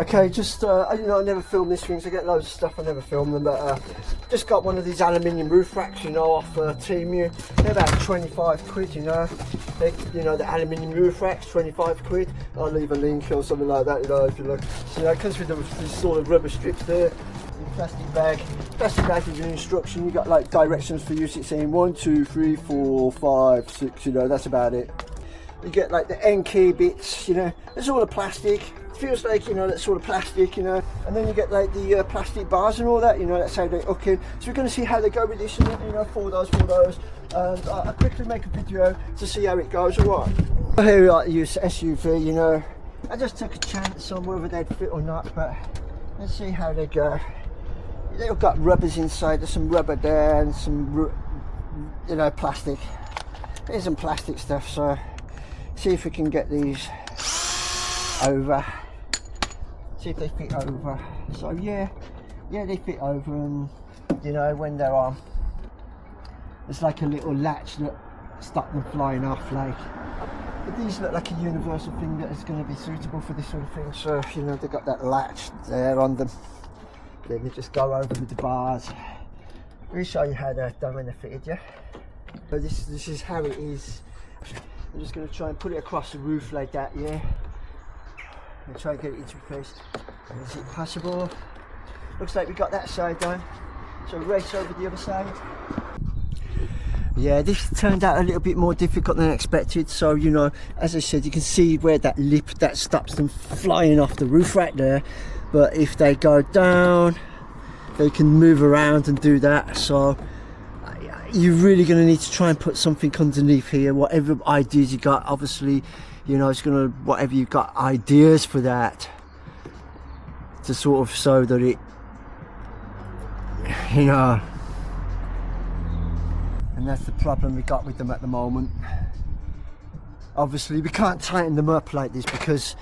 Okay, just you know, I never film these things. I get loads of stuff, I never film them, but just got one of these aluminium roof racks, you know, off Temu. They're about 25 quid, you know. You know, the aluminium roof racks, 25 quid. I'll leave a link or something like that, you know, if you look. So, you know, it comes with these sort of rubber strips there. Plastic bag with an instruction. You got like directions for use. It's saying 1, 2, 3, 4, 5, 6. You know, that's about it. You get like the end key bits. You know, it's all the plastic. Feels like, you know, that sort of plastic, you know, and then you get like the plastic bars and all that, you know, that's how they hook in. So we're going to see how they go with this, and you know, for those, and I'll quickly make a video to see how it goes. Alright, here we are to use SUV, you know, I just took a chance on whether they'd fit or not, but let's see how they go. They've got rubbers inside, there's some rubber there and some, you know, plastic. There's some plastic stuff, so see if we can get these over. See if they fit over. So yeah, they fit over, and you know, when they're on, it's like a little latch that stops them flying off. Like, but these look like a universal thing that is going to be suitable for this sort of thing. So you know, they've got that latch there on them. Let me just go over with the bars. Let me show you how they're done when they're fitted. Yeah. So this is how it is. I'm just going to try and put it across the roof like that. Yeah. And try and get it into place. Is it possible? Looks like we got that side done. So race over the other side. Yeah, this turned out a little bit more difficult than expected. So, you know, as I said, you can see where that lip that stops them flying off the roof right there. But if they go down, they can move around and do that. So you're really going to need to try and put something underneath here. Whatever ideas you got, obviously, you know, it's gonna, whatever you've got ideas for that, to sort of so that it, you know, and that's the problem we got with them at the moment. Obviously we can't tighten them up like this, because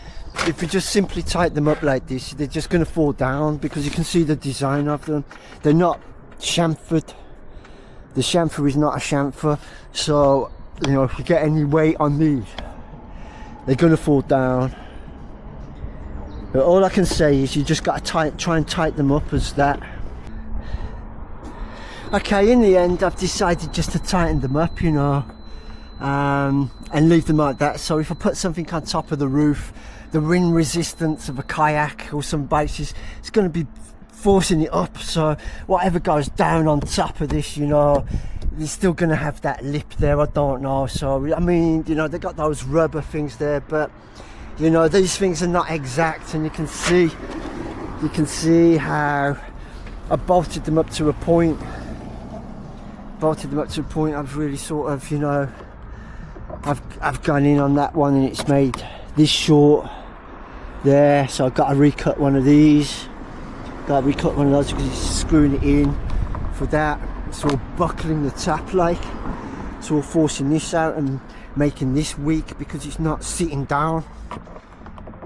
if we just simply tighten them up like this, they're just going to fall down, because you can see the design of them. They're not chamfered. The chamfer is not a chamfer, so you know, if you get any weight on these, they're going to fall down. But all I can say is you just got to try and tighten them up as that. Okay, in the end I've decided just to tighten them up, you know, and leave them like that. So if I put something on top of the roof, the wind resistance of a kayak or some bikes it's going to be forcing it up. So whatever goes down on top of this, you know, you're still going to have that lip there. I don't know. So I mean, you know, they got those rubber things there, but you know, these things are not exact, and you can see how I bolted them up to a point. I've really sort of, you know, I've gone in on that one, and it's made this short there. So I've got to recut one of these. Got to recut one of those because it's screwing it in for that. Sort of buckling the top, like sort of forcing this out and making this weak because it's not sitting down.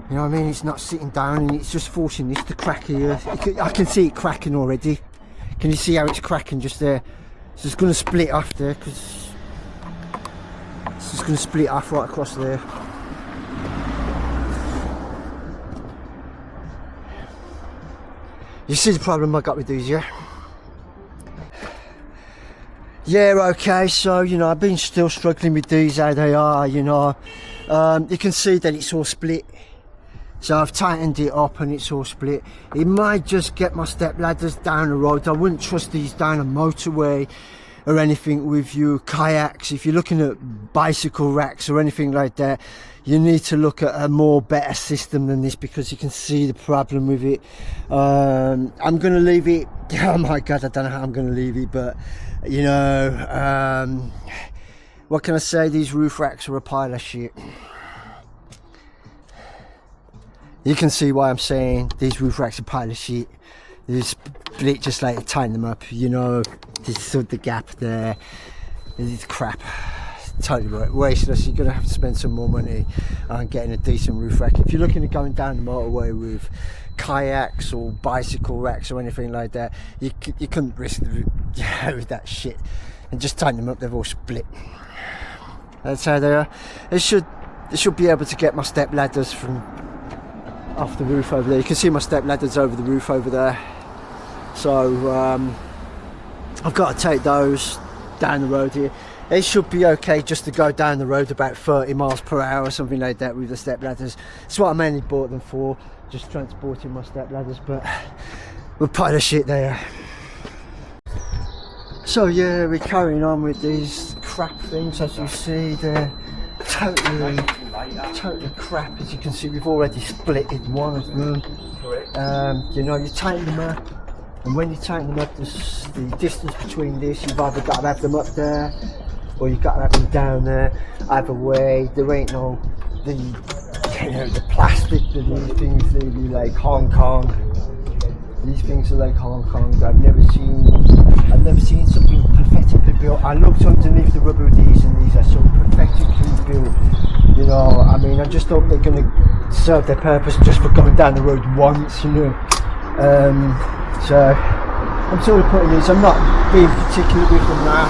You know what I mean? It's not sitting down, and it's just forcing this to crack here. I can see it cracking already. Can you see how it's cracking just there? So it's going to split off there, because it's just going to split off right across there. You see the problem I got with these, yeah? Yeah, okay, so, you know, I've been still struggling with these, how they are, you know. You can see that it's all split. So I've tightened it up and it's all split. It might just get my step ladders down the road. I wouldn't trust these down a motorway or anything with your kayaks. If you're looking at bicycle racks or anything like that, you need to look at a more better system than this, because you can see the problem with it. I'm going to leave it. Oh my God, I don't know how I'm going to leave it, but you know, what can I say? These roof racks are a pile of shit. You can see why I'm saying these roof racks are a pile of shit. They split just like to tighten them up, you know. This is the gap there. It's crap. It's totally wasteless. You're going to have to spend some more money on getting a decent roof rack. If you're looking at going down the motorway with kayaks or bicycle racks or anything like that, you couldn't risk with that shit. And just tighten them up, they've all split. That's how they are. It should be able to get my step ladders from off the roof over there. You can see my step ladders over the roof over there. So I've got to take those down the road here. It should be okay just to go down the road about 30 miles per hour or something like that with the step ladders. That's what I mainly bought them for, just transporting my step ladders, but we're pile of shit there. So yeah, we're carrying on with these crap things. As you see, they're totally crap. As you can see, we've already split one of them. You know, you tighten them up, and when you tighten them up, the distance between this, you've either got to have them up there or you've got to have them down there. Either way, there ain't no the plastic that these things, they be like Hong Kong. These things are like Hong Kong. I've never seen something perfectly built. I looked underneath the rubber of these, and these are so perfectly built. You know, I mean, I just hope they're going to serve their purpose just for going down the road once, you know. So I'm sort of putting these. I'm not being particular with them now.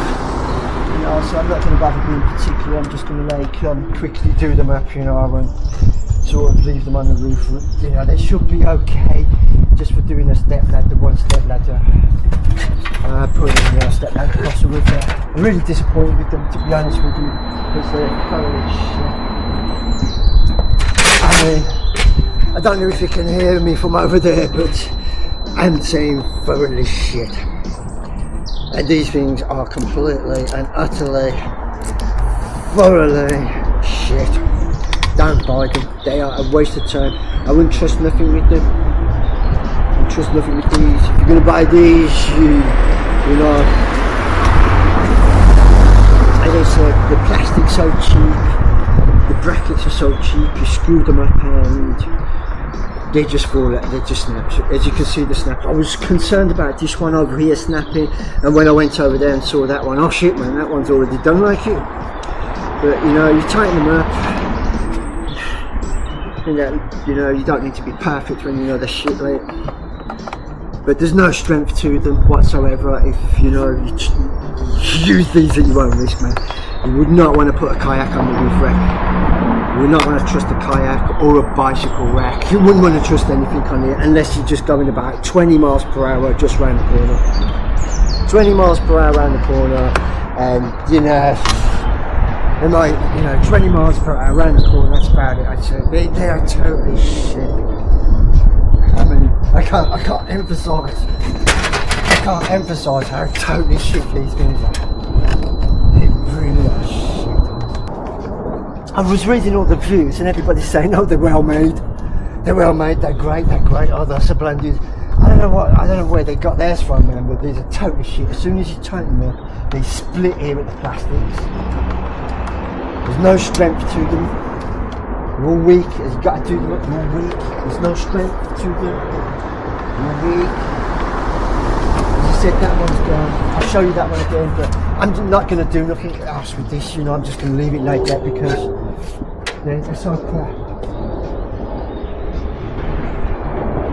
You know, so I'm not going to bother being particular. I'm just going to like quickly do them up, you know, and sort of leave them on the roof. You know, they should be okay just for doing a step ladder, one step ladder. Putting a step ladder across the roof there. I'm really disappointed with them, to be honest with you, because they're holy shit. I mean, I don't know if you can hear me from over there, but I'm saying thoroughly shit. And these things are completely and utterly, thoroughly shit. Don't buy them. They are a waste of time. I wouldn't trust nothing with them. I wouldn't trust nothing with these. If you're going to buy these, you know, as I said, the plastic's so cheap, the brackets are so cheap, you screw them up and they just fall out, they just snap. As you can see, the snap. I was concerned about this one over here snapping, and when I went over there and saw that one, oh shit man, that one's already done like it. But you know, you tighten them up, and that, you know, you don't need to be perfect when you know the shit like. But there's no strength to them whatsoever if you know you use these at your own risk, man. You would not want to put a kayak on the roof rack. You would not want to trust a kayak or a bicycle rack. You wouldn't want to trust anything on it unless you're just going about 20 miles per hour just round the corner. 20 miles per hour round the corner, and you know, and like, you know, 20 miles per hour round the corner, that's about it. I'd say they are totally shit. I mean, I can't emphasize how totally shit these things are. They really are shit. I was reading all the reviews and everybody's saying, oh, they're well made, they're great, oh, they're so blended. I don't know where they got theirs from, man, but these are totally shit. As soon as you tighten them up, they split here at the plastics. There's no strength to them. They're all weak. You've got to do them up, they're all weak. There's no strength to them. They're weak. As I said, that one's gone. I'll show you that one again, but I'm not going to do nothing else with this, you know. I'm just going to leave it like that because they're so crap.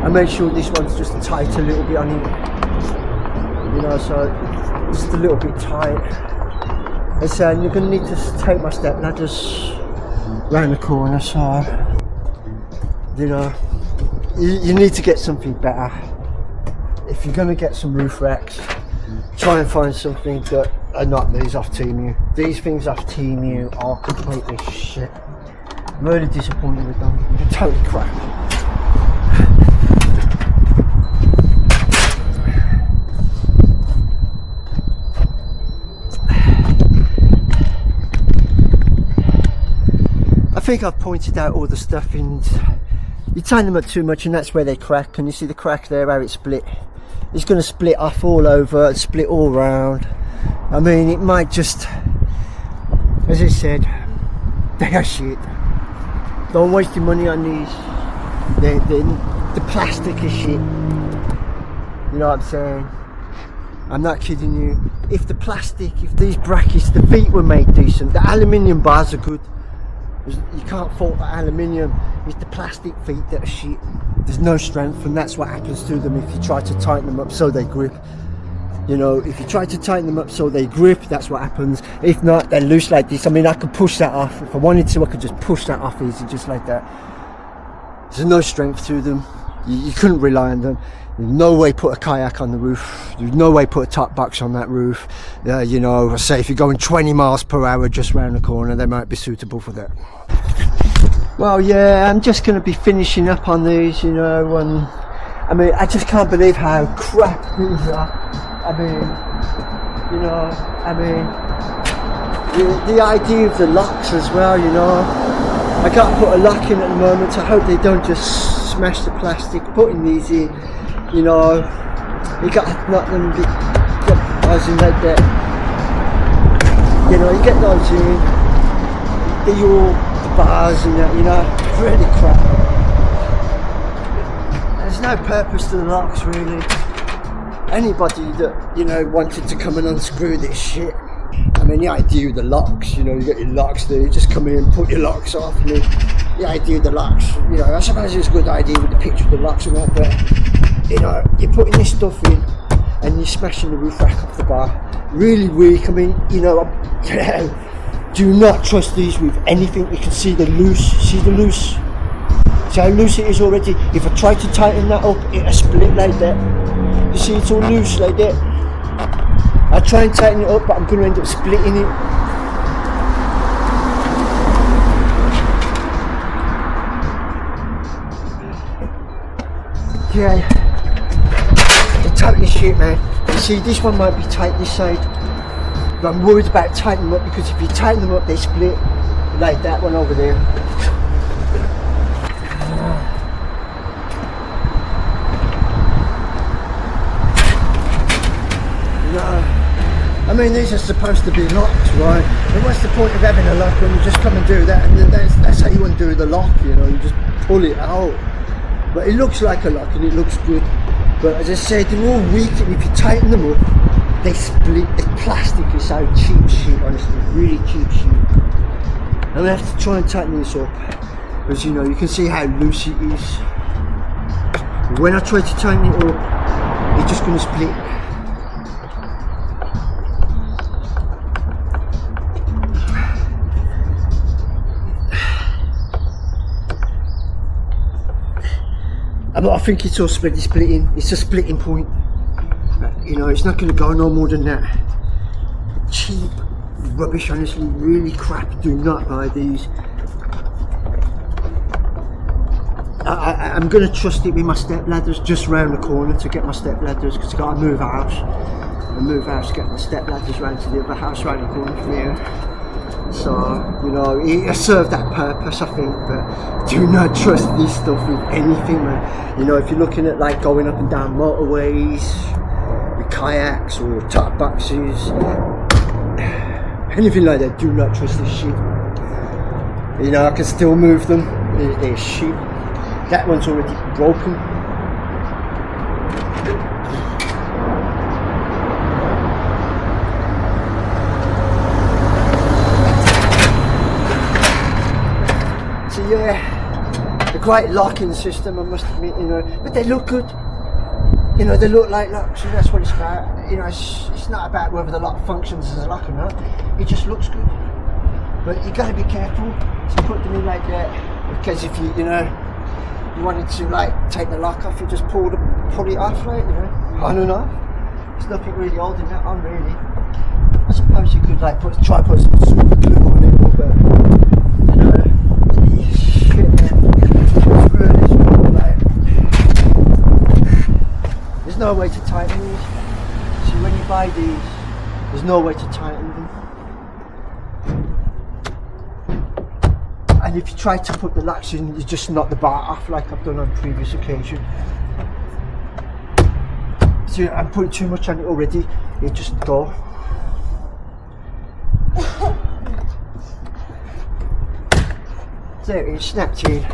I made sure this one's just tight a little bit on it, you know, so just a little bit tight. And so you're going to need to take my step ladders round the corner, so you know, you need to get something better. If you're going to get some roof racks, try and find something that are not these off Temu. These things off Temu are completely shit. I'm really disappointed with them. They're totally crap. I think I've pointed out all the stuff, and you tighten them up too much and that's where they crack. And you see the crack there, how it split. It's going to split off all over and split all round. I mean, it might just, as I said, they are shit. Don't waste your money on these. The plastic is shit. You know what I'm saying? I'm not kidding you. If the plastic, if these brackets, the feet were made decent, the aluminium bars are good. You can't fault the aluminium. It's the plastic feet that are shit. There's no strength, and that's what happens to them if you try to tighten them up so they grip. You know, if you try to tighten them up so they grip, that's what happens. If not, they're loose like this. I mean, I could push that off. If I wanted to, I could just push that off easy, just like that. There's no strength to them. You couldn't rely on them. There's no way put a kayak on the roof. There's no way put a top box on that roof. You know, say if you're going 20 miles per hour just round the corner, they might be suitable for that. Well, yeah, I'm just going to be finishing up on these, you know, and I mean, I just can't believe how crap these are. I mean, you know, I mean, the idea of the locks as well, you know. I can't put a lock in at the moment, so I hope they don't just smash the plastic. Putting these in, you know, you got to knock them those in like that. You know, you get those in, the bars and that, you know, really crap. There's no purpose to the locks really. Anybody that, you know, wanted to come and unscrew this shit. I mean, the idea of the locks, you know, you get your locks there, you just come in and put your locks off. I mean, the idea of the locks, you know, I suppose it's a good idea with the picture of the locks and that, but, you know, you're putting this stuff in and you're smashing the roof rack off the bar. Really weak. I mean, you know, do not trust these with anything. You can see the loose, see how loose it is already. If I try to tighten that up, it'll split like that. You see, it's all loose like that. I try and tighten it up, but I'm going to end up splitting it. Yeah, they're totally shit, man. You see, this one might be tight this side, but I'm worried about tightening them up, because if you tighten them up, they split like that one over there. I mean, these are supposed to be locked, right? And what's the point of having a lock when you just come and do that? And then that's how you undo the lock, you know, you just pull it out. But it looks like a lock and it looks good. But as I said, they're all weak, and if you tighten them up, they split. The plastic is so cheap shit, honestly, really cheap shit. I'm gonna have to try and tighten this up, because, you know, you can see how loose it is. When I try to tighten it up, it's just gonna split. But I think it's all splitting. It's a splitting point. You know, it's not going to go no more than that. Cheap rubbish, honestly, really crap. Do not buy these. I'm going to trust it with my step ladders just round the corner to get my step ladders, because I've got to move house. And move house, get the step ladders round to the other house round the corner from here. So, you know, it served that purpose, I think, but do not trust this stuff with anything, man. You know, if you're looking at like going up and down motorways with kayaks or top boxes, anything like that, do not trust this shit. You know, I can still move them. They're shit. That one's already broken. Yeah, a great locking system, I must admit, you know, but they look good. You know, they look like locks, and that's what it's about. You know, it's not about whether the lock functions as a lock or not. It just looks good. But you got to be careful to put them in like that, because if you know, you wanted to like take the lock off, you just pull it off, like, you know. I don't know. There's nothing really holding that on, really. I suppose you could like try put some super glue on it, but you know. There's no way to tighten these. See, when you buy these, there's no way to tighten them. And if you try to put the locks in, you just knock the bar off, like I've done on previous occasion. See, I'm putting too much on it already, it just go. There it is, snapped in.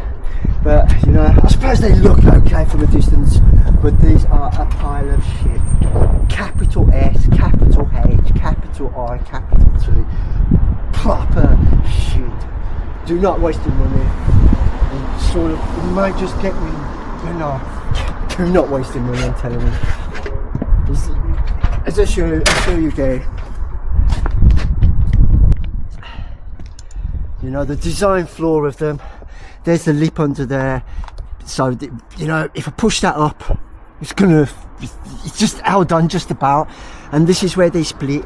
But, you know, I suppose they look okay from a distance, but these are a pile of shit. Capital S, capital H, capital I, capital T. Proper shit. Do not waste your money. And sort of, you might just get me, you know, do not waste your money, I'm telling you. As I show you there. You know, the design flaw of them, there's the lip under there, So you know, if I push that up, it's just held on just about. And this is where they split.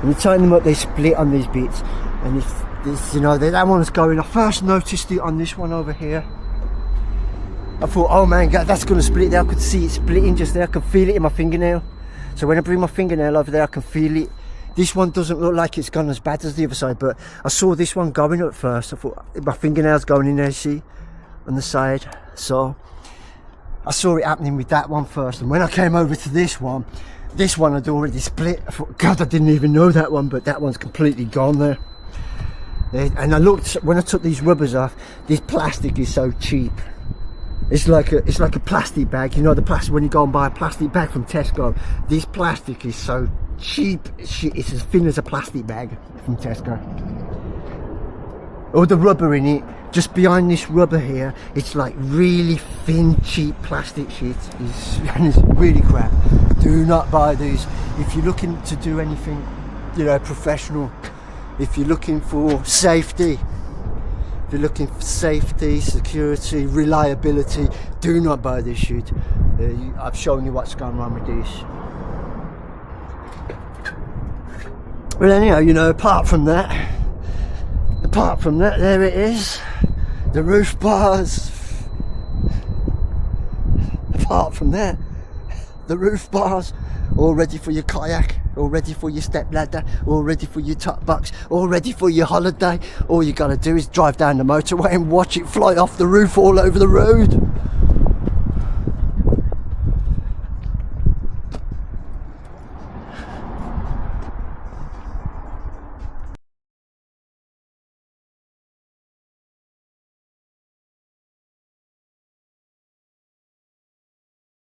When you tighten them up, they split on these bits. And if this, you know, that one's going. I first noticed it on this one over here. I thought, oh man, that's going to split there. I could see it splitting just there. I could feel it in my fingernail. So when I bring my fingernail over there, I can feel it. This one doesn't look like it's gone as bad as the other side, but I saw this one going at first. I thought, my fingernail's going in there, see, on the side. So I saw it happening with that one first. And when I came over to this one had already split. I thought, God, I didn't even know that one, but that one's completely gone there. And I looked, when I took these rubbers off, this plastic is so cheap. It's like a plastic bag, you know, the plastic when you go and buy a plastic bag from Tesco. This plastic is so cheap. It's as thin as a plastic bag from Tesco. All the rubber in it, just behind this rubber here, it's like really thin, cheap plastic shit. And it's really crap. Do not buy these if you're looking to do anything, you know, professional. If you're looking for safety. If you're looking for safety, security, reliability, do not buy this shit. I've shown you what's going on with this. Well, anyhow, you know, apart from that, there it is. The roof bars. Apart from that, the roof bars, all ready for your kayak, all ready for your step ladder, all ready for your top box, all ready for your holiday. All you gotta do is drive down the motorway and watch it fly off the roof all over the road.